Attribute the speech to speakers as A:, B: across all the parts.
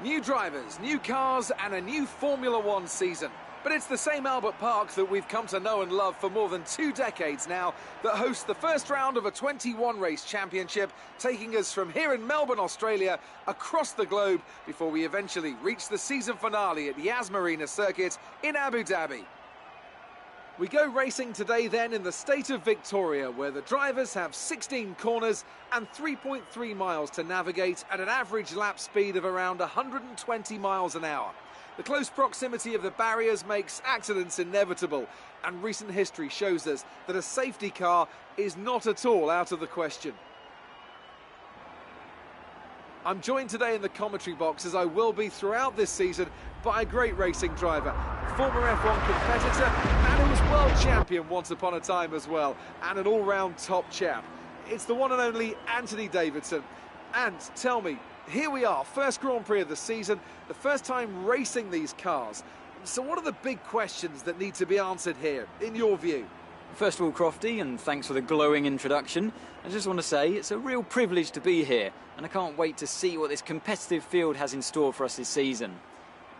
A: New drivers, new cars and a new Formula One season. But it's the same Albert Park that we've come to know and love for more than 2 decades now that hosts the first round of a 21-race championship, taking us from here in Melbourne, Australia, across the globe before we eventually reach the season finale at Yas Marina Circuit in Abu Dhabi. We go racing today then in the state of Victoria, where the drivers have 16 corners and 3.3 miles to navigate at an average lap speed of around 120 miles an hour. The close proximity of the barriers makes accidents inevitable, and recent history shows us that a safety car is not at all out of the question. I'm joined today in the commentary box, as I will be throughout this season, by a great racing driver, former F1 competitor, and who was world champion once upon a time as well, and an all-round top chap. It's the one and only Anthony Davidson. And tell me, here we are, first Grand Prix of the season, the first time racing these cars. So what are the big questions that need to be answered here, in your view?
B: First of all, Crofty, and thanks for the glowing introduction. I just want to say it's a real privilege to be here, and I can't wait to see what this competitive field has in store for us this season.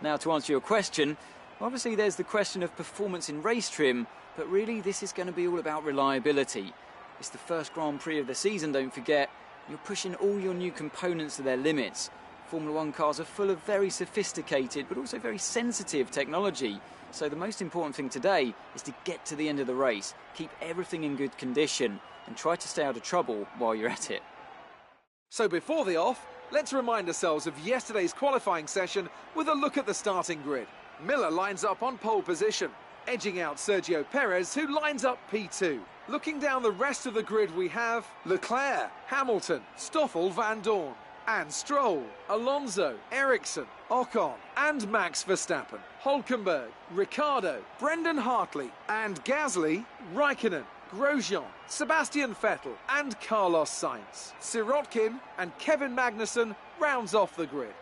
B: Now, to answer your question, obviously there's the question of performance in race trim, but really this is going to be all about reliability. It's the first Grand Prix of the season, don't forget. You're pushing all your new components to their limits. Formula One cars are full of very sophisticated but also very sensitive technology. So the most important thing today is to get to the end of the race, keep everything in good condition and try to stay out of trouble while you're at it.
A: So before the off, let's remind ourselves of yesterday's qualifying session with a look at the starting grid. Miller lines up on pole position, edging out Sergio Perez, who lines up P2. Looking down the rest of the grid, we have Leclerc, Hamilton, Stoffel, Van Dorn, and Stroll, Alonso, Ericsson, Ocon, and Max Verstappen, Hülkenberg, Ricciardo, Brendan Hartley, and Gasly, Raikkonen, Grosjean, Sebastian Vettel, and Carlos Sainz. Sirotkin and Kevin Magnussen rounds off the grid.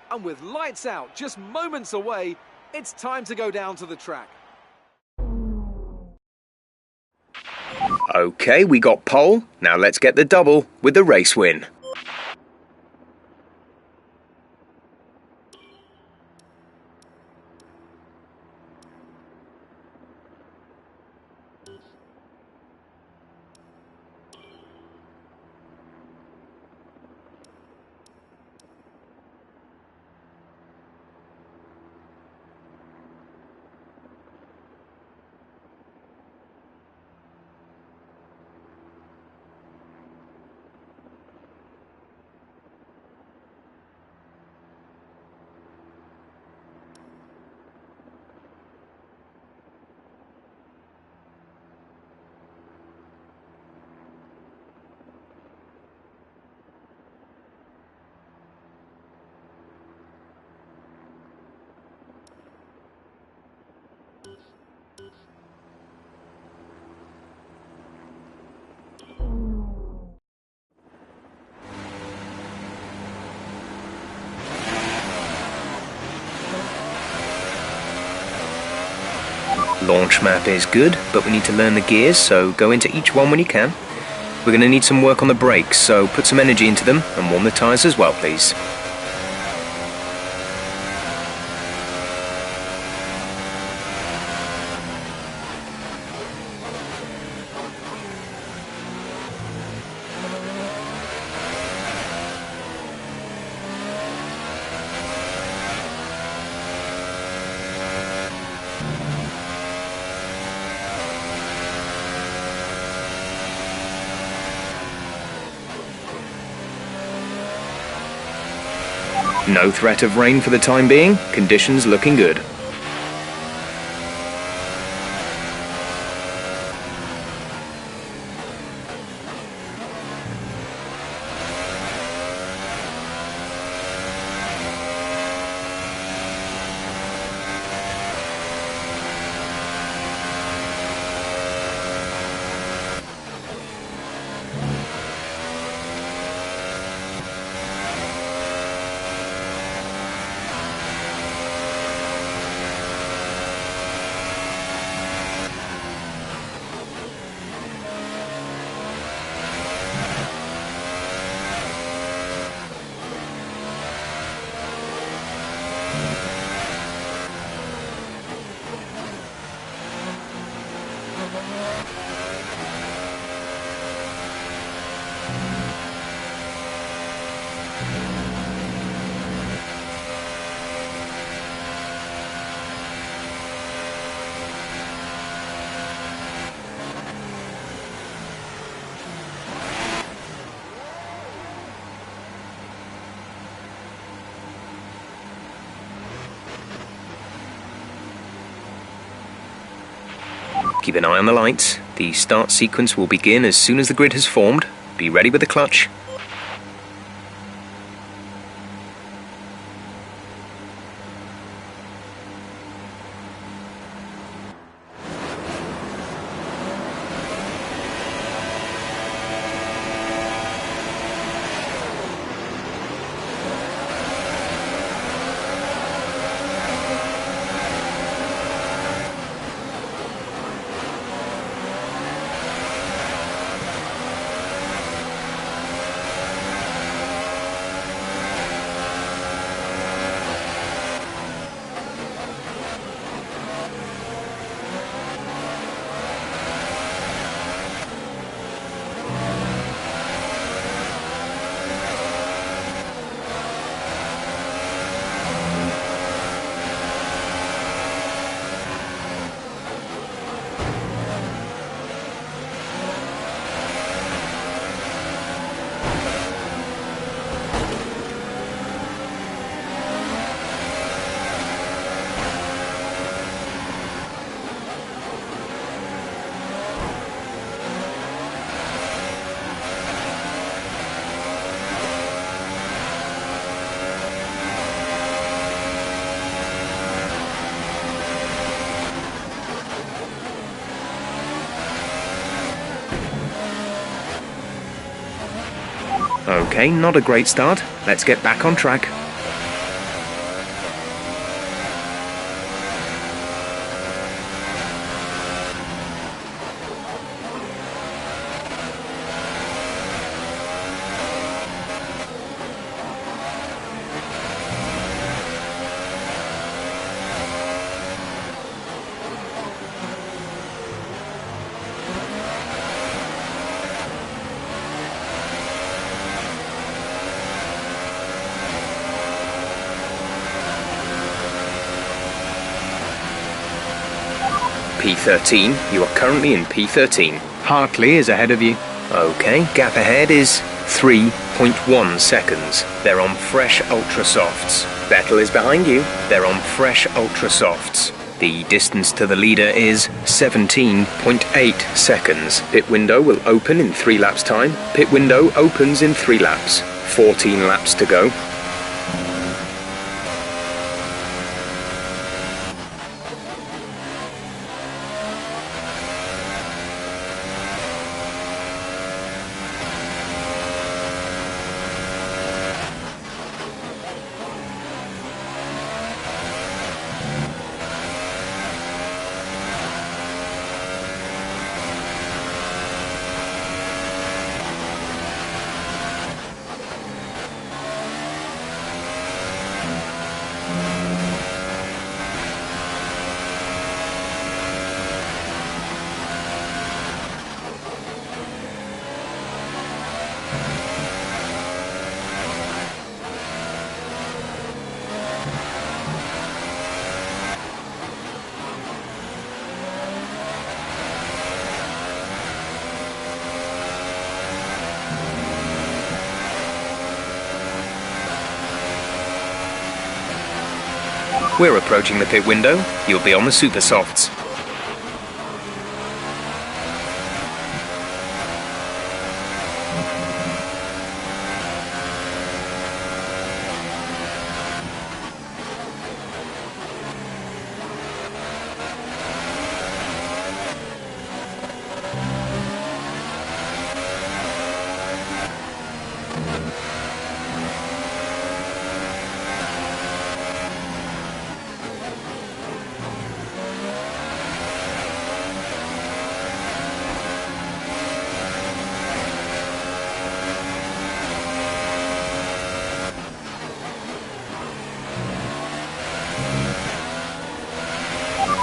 A: And with lights out just moments away, it's time to go down to the track.
C: Okay, we got pole. Now let's get the double with the race win. Launch map is good, but we need to learn the gears, so go into each one when you can. We're going to need some work on the brakes, so put some energy into them and warm the tyres as well, please. No threat of rain for the time being, conditions looking good. Keep an eye on the lights. The start sequence will begin as soon as the grid has formed. Be ready with the clutch. Okay, not a great start. Let's get back on track. P13, you are currently in P13. Hartley is ahead of you. Okay, gap ahead is 3.1 seconds. They're on fresh Ultra Softs. Vettel is behind you. They're on fresh Ultra Softs. The distance to the leader is 17.8 seconds. Pit window will open in 3 laps time. Pit window opens in 3 laps. 14 laps to go. We're approaching the pit window. You'll be on the Super Softs.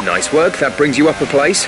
C: Nice work, that brings you up a place.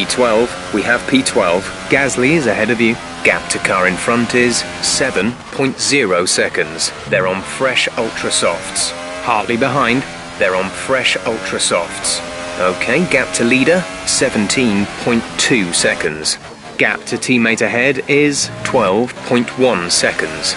C: P12, we have P12. Gasly is ahead of you. Gap to car in front is 7.0 seconds. They're on fresh Ultra Softs. Hartley behind, they're on fresh Ultra Softs. Okay, gap to leader, 17.2 seconds. Gap to teammate ahead is 12.1 seconds.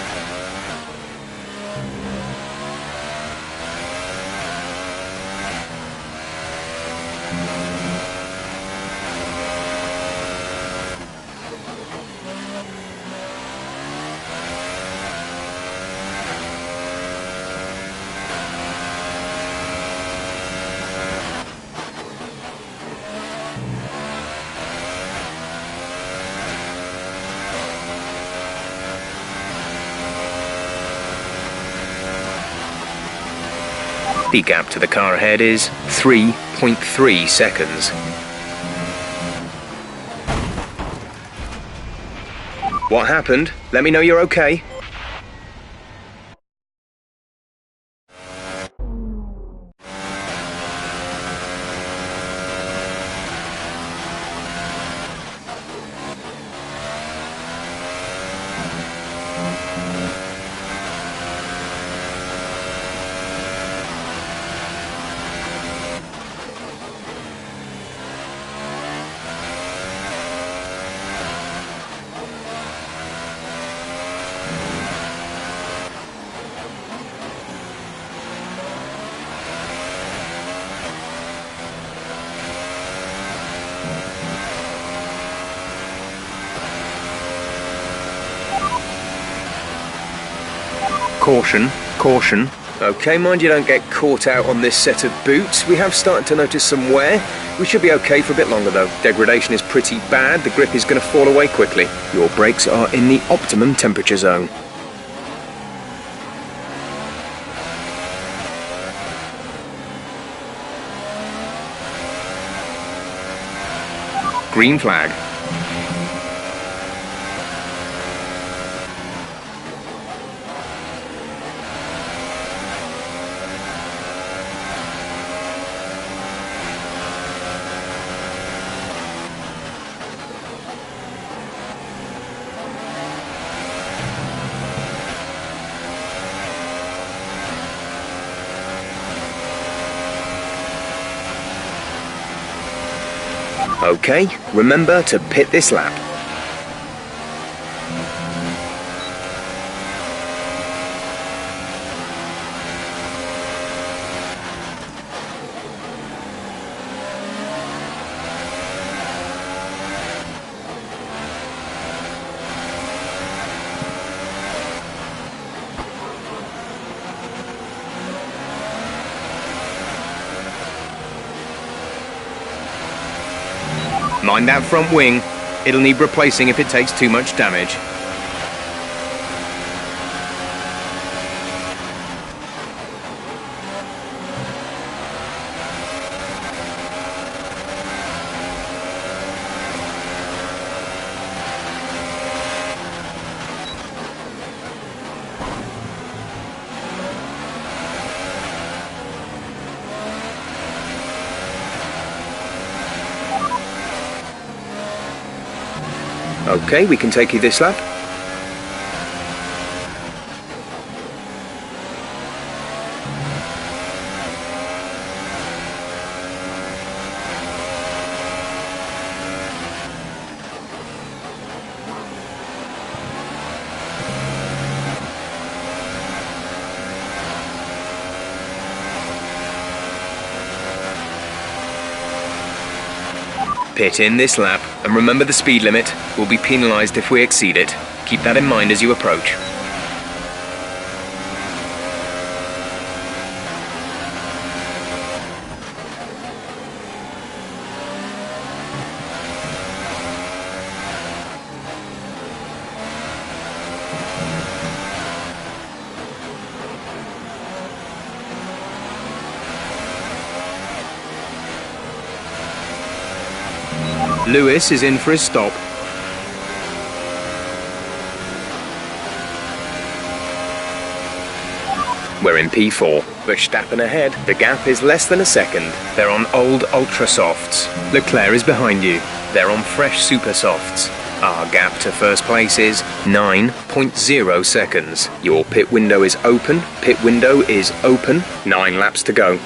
C: The gap to the car ahead is 3.3 seconds. What happened? Let me know you're okay. Caution, caution. Okay, mind you don't get caught out on this set of boots. We have started to notice some wear. We should be okay for a bit longer though. Degradation is pretty bad. The grip is going to fall away quickly. Your brakes are in the optimum temperature zone. Green flag. Okay, remember to pit this lap. Mind that front wing. It'll need replacing if it takes too much damage. Okay, we can take you this lap. Pit in this lap, and remember the speed limit. We'll be penalised if we exceed it. Keep that in mind as you approach. Lewis is in for his stop. We're in P4. Verstappen ahead. The gap is less than a second. They're on old Ultra Softs. Leclerc is behind you. They're on fresh super softs. Our gap to first place is 9.0 seconds. Your pit window is open. Pit window is open. 9 laps to go.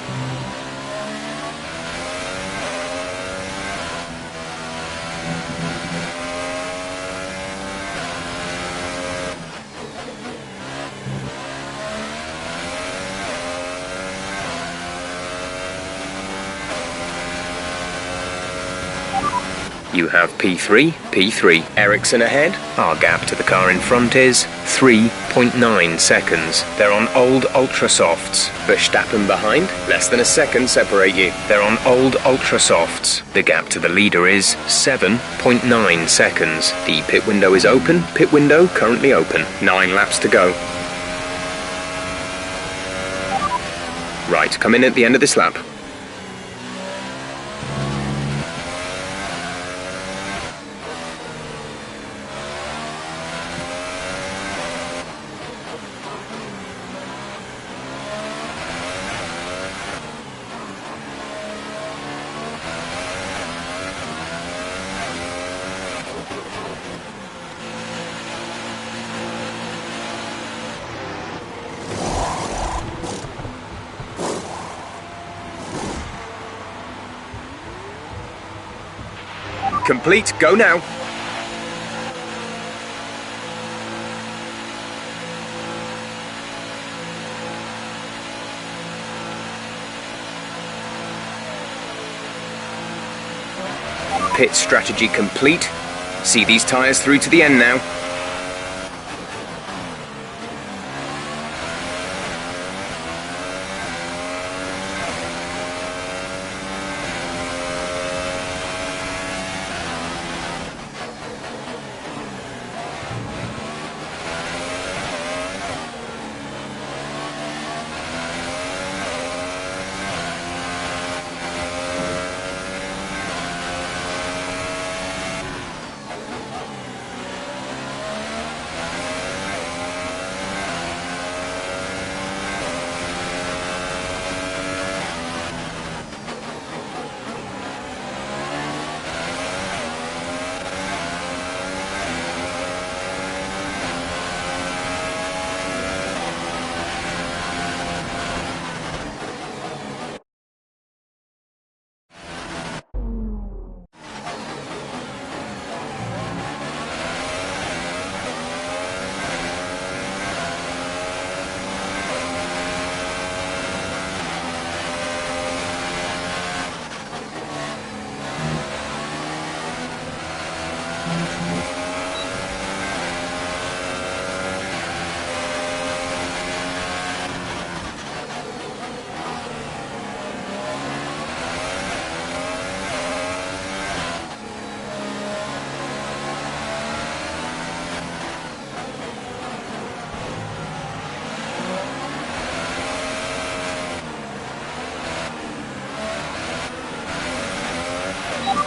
C: You have P3. Ericsson ahead. Our gap to the car in front is 3.9 seconds. They're on old Ultra Softs. Verstappen behind. Less than a second separate you. They're on old Ultra Softs. The gap to the leader is 7.9 seconds. The pit window is open. Pit window currently open. 9 laps to go. Right, come in at the end of this lap. Complete, go now. Pit strategy complete. See these tyres through to the end now.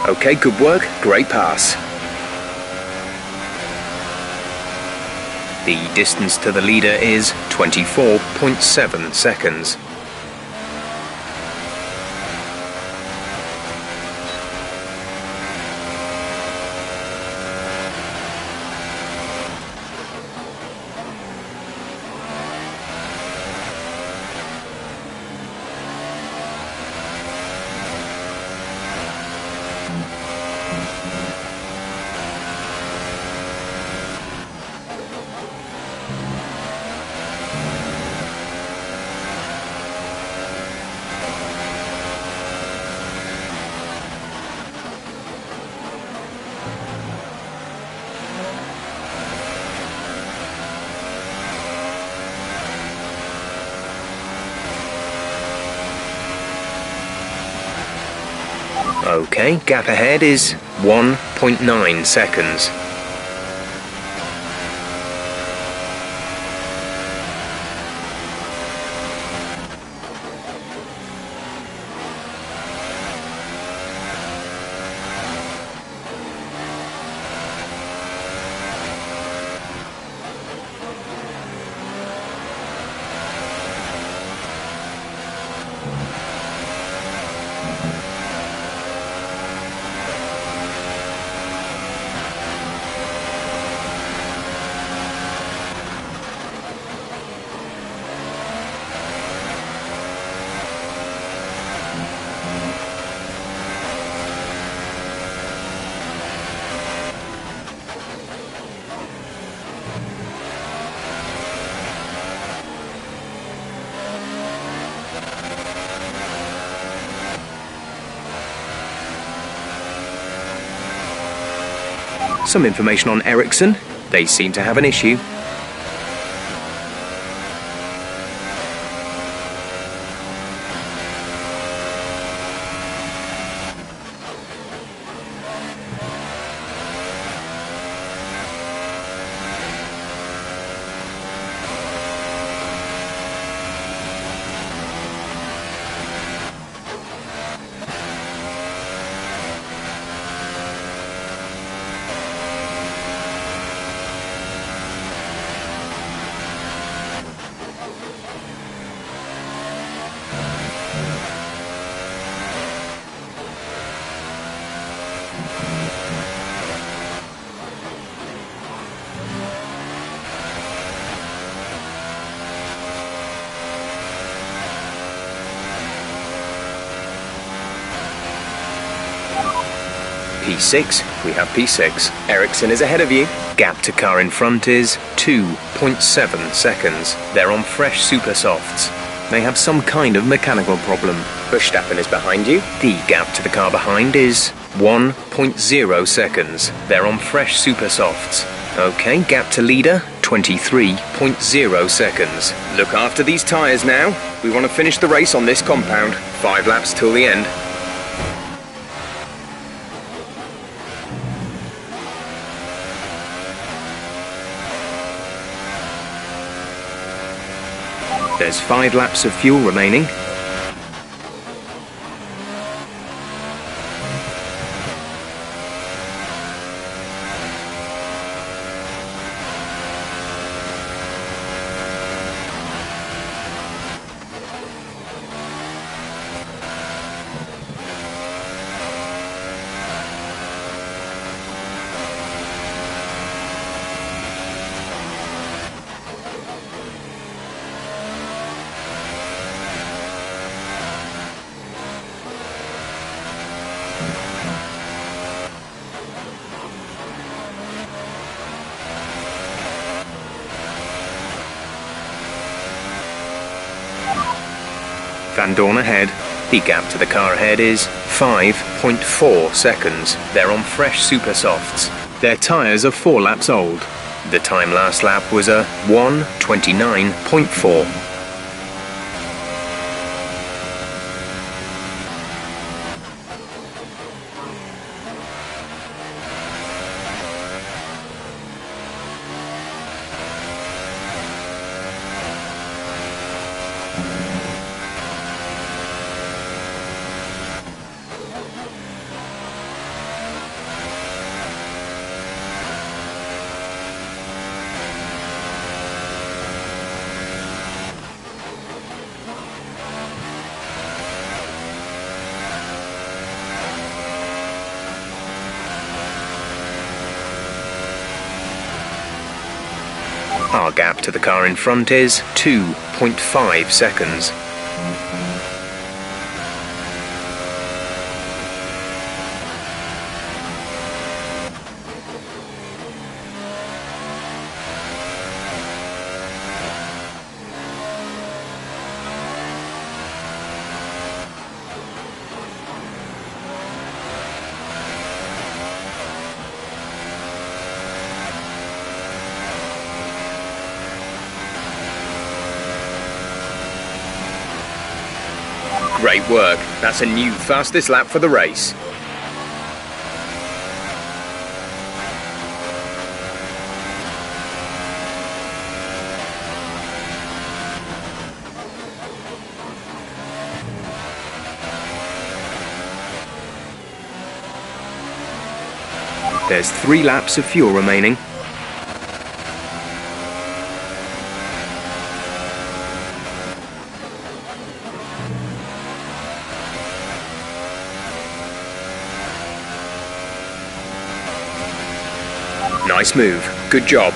C: Okay, good work, great pass. The distance to the leader is 24.7 seconds. Okay, gap ahead is 1.9 seconds. Some information on Ericsson. They seem to have an issue. P6, we have P6. Ericsson is ahead of you. Gap to car in front is 2.7 seconds. They're on fresh super softs. They have some kind of mechanical problem. Verstappen is behind you. The gap to the car behind is 1.0 seconds. They're on fresh super softs. Okay, gap to leader, 23.0 seconds. Look after these tyres now. We want to finish the race on this compound. 5 laps till the end. There's 5 laps of fuel remaining. Van Dorn ahead. The gap to the car ahead is 5.4 seconds. They're on fresh super softs. Their tyres are 4 laps old. The time last lap was a 1:29.4. Our gap to the car in front is 2.5 seconds. Great work. That's a new fastest lap for the race. There's 3 laps of fuel remaining. Nice move. Good job.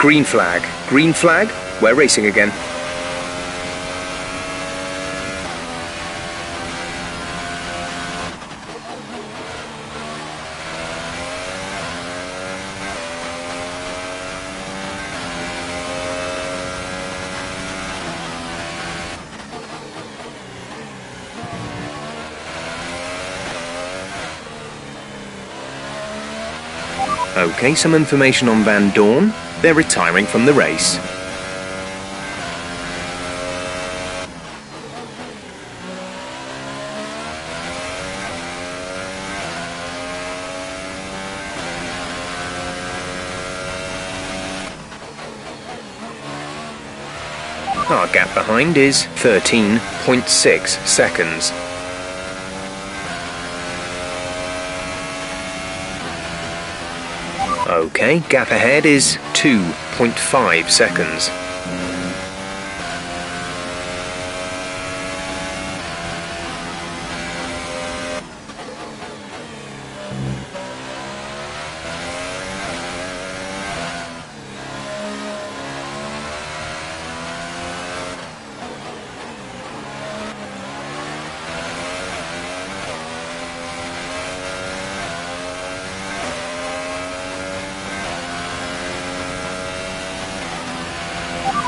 C: Green flag. Green flag. We're racing again. Okay, some information on Van Dorn. They're retiring from the race. Our gap behind is 13.6 seconds. Okay, gap ahead is 2.5 seconds.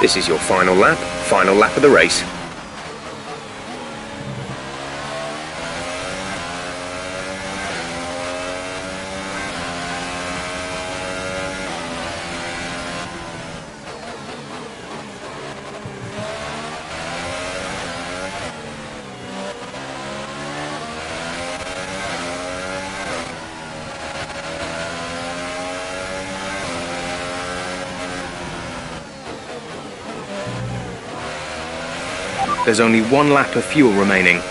C: This is your final lap of the race. There's only 1 lap of fuel remaining.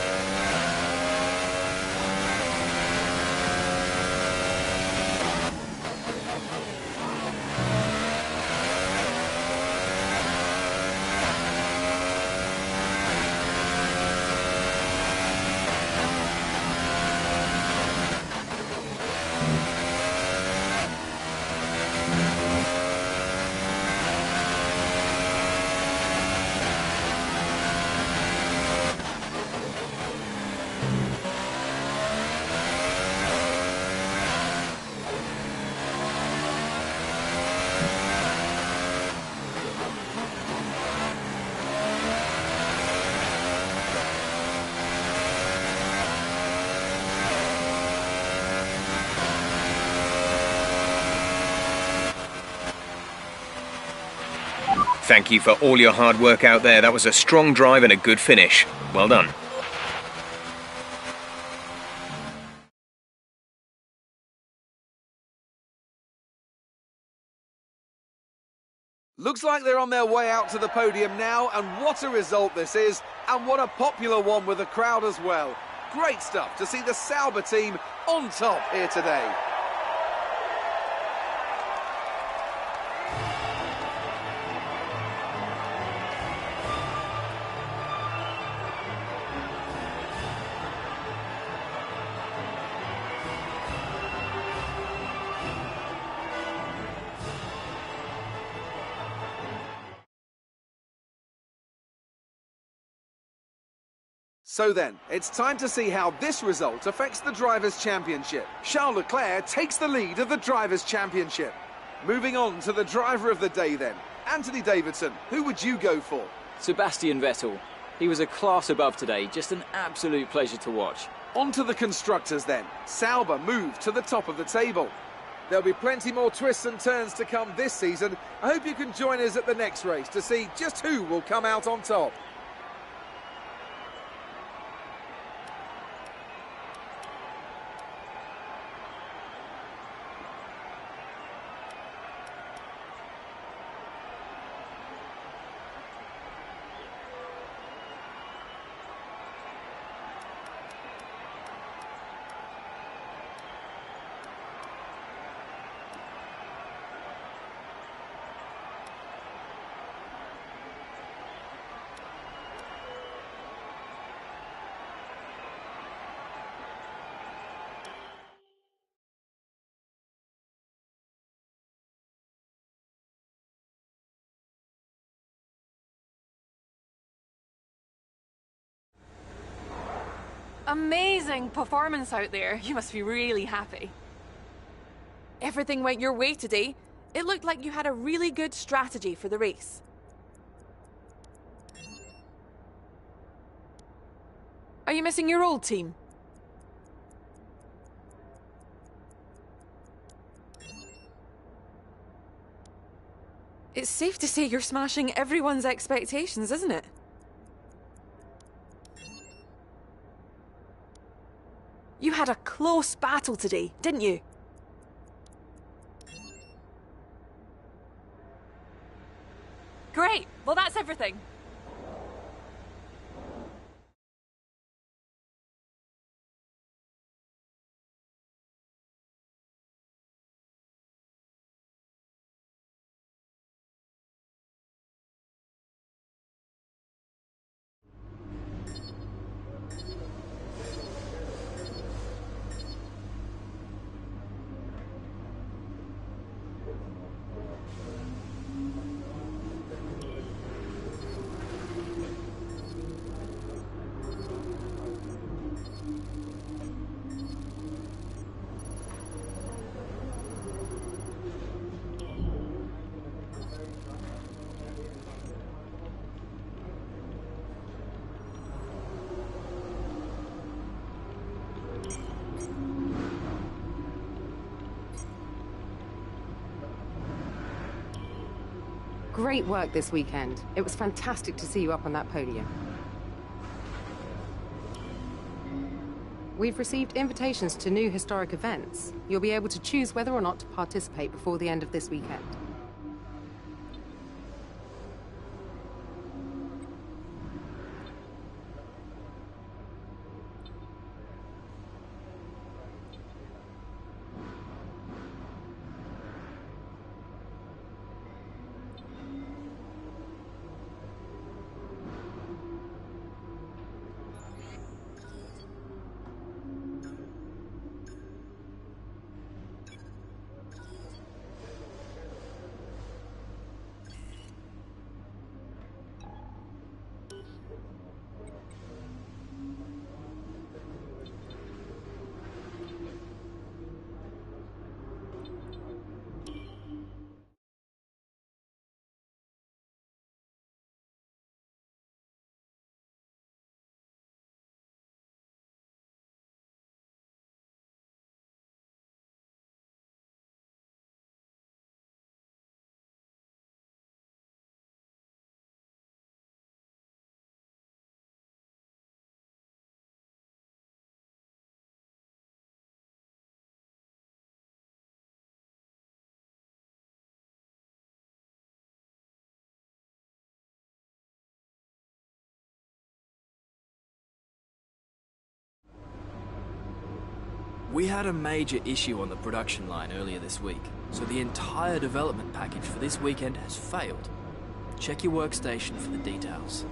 C: Thank you for all your hard work out there. That was a strong drive and a good finish. Well done.
A: Looks like they're on their way out to the podium now, and what a result this is, and what a popular one with the crowd as well. Great stuff to see the Sauber team on top here today. So then, it's time to see how this result affects the Drivers' Championship. Charles Leclerc takes the lead of the Drivers' Championship. Moving on to the driver of the day then. Anthony Davidson, who would you go for?
B: Sebastian Vettel. He was a class above today, just an absolute pleasure to watch.
A: On to the constructors then. Sauber moved to the top of the table. There'll be plenty more twists and turns to come this season. I hope you can join us at the next race to see just who will come out on top.
D: Amazing performance out there. You must be really happy. Everything went your way today. It looked like you had a really good strategy for the race. Are you missing your old team? It's safe to say you're smashing everyone's expectations, isn't it? You had a close battle today, didn't you? Great! Well, that's everything.
E: Great work this weekend. It was fantastic to see you up on that podium. We've received invitations to new historic events. You'll be able to choose whether or not to participate before the end of this weekend.
F: We had a major issue on the production line earlier this week, so the entire development package for this weekend has failed. Check your workstation for the details.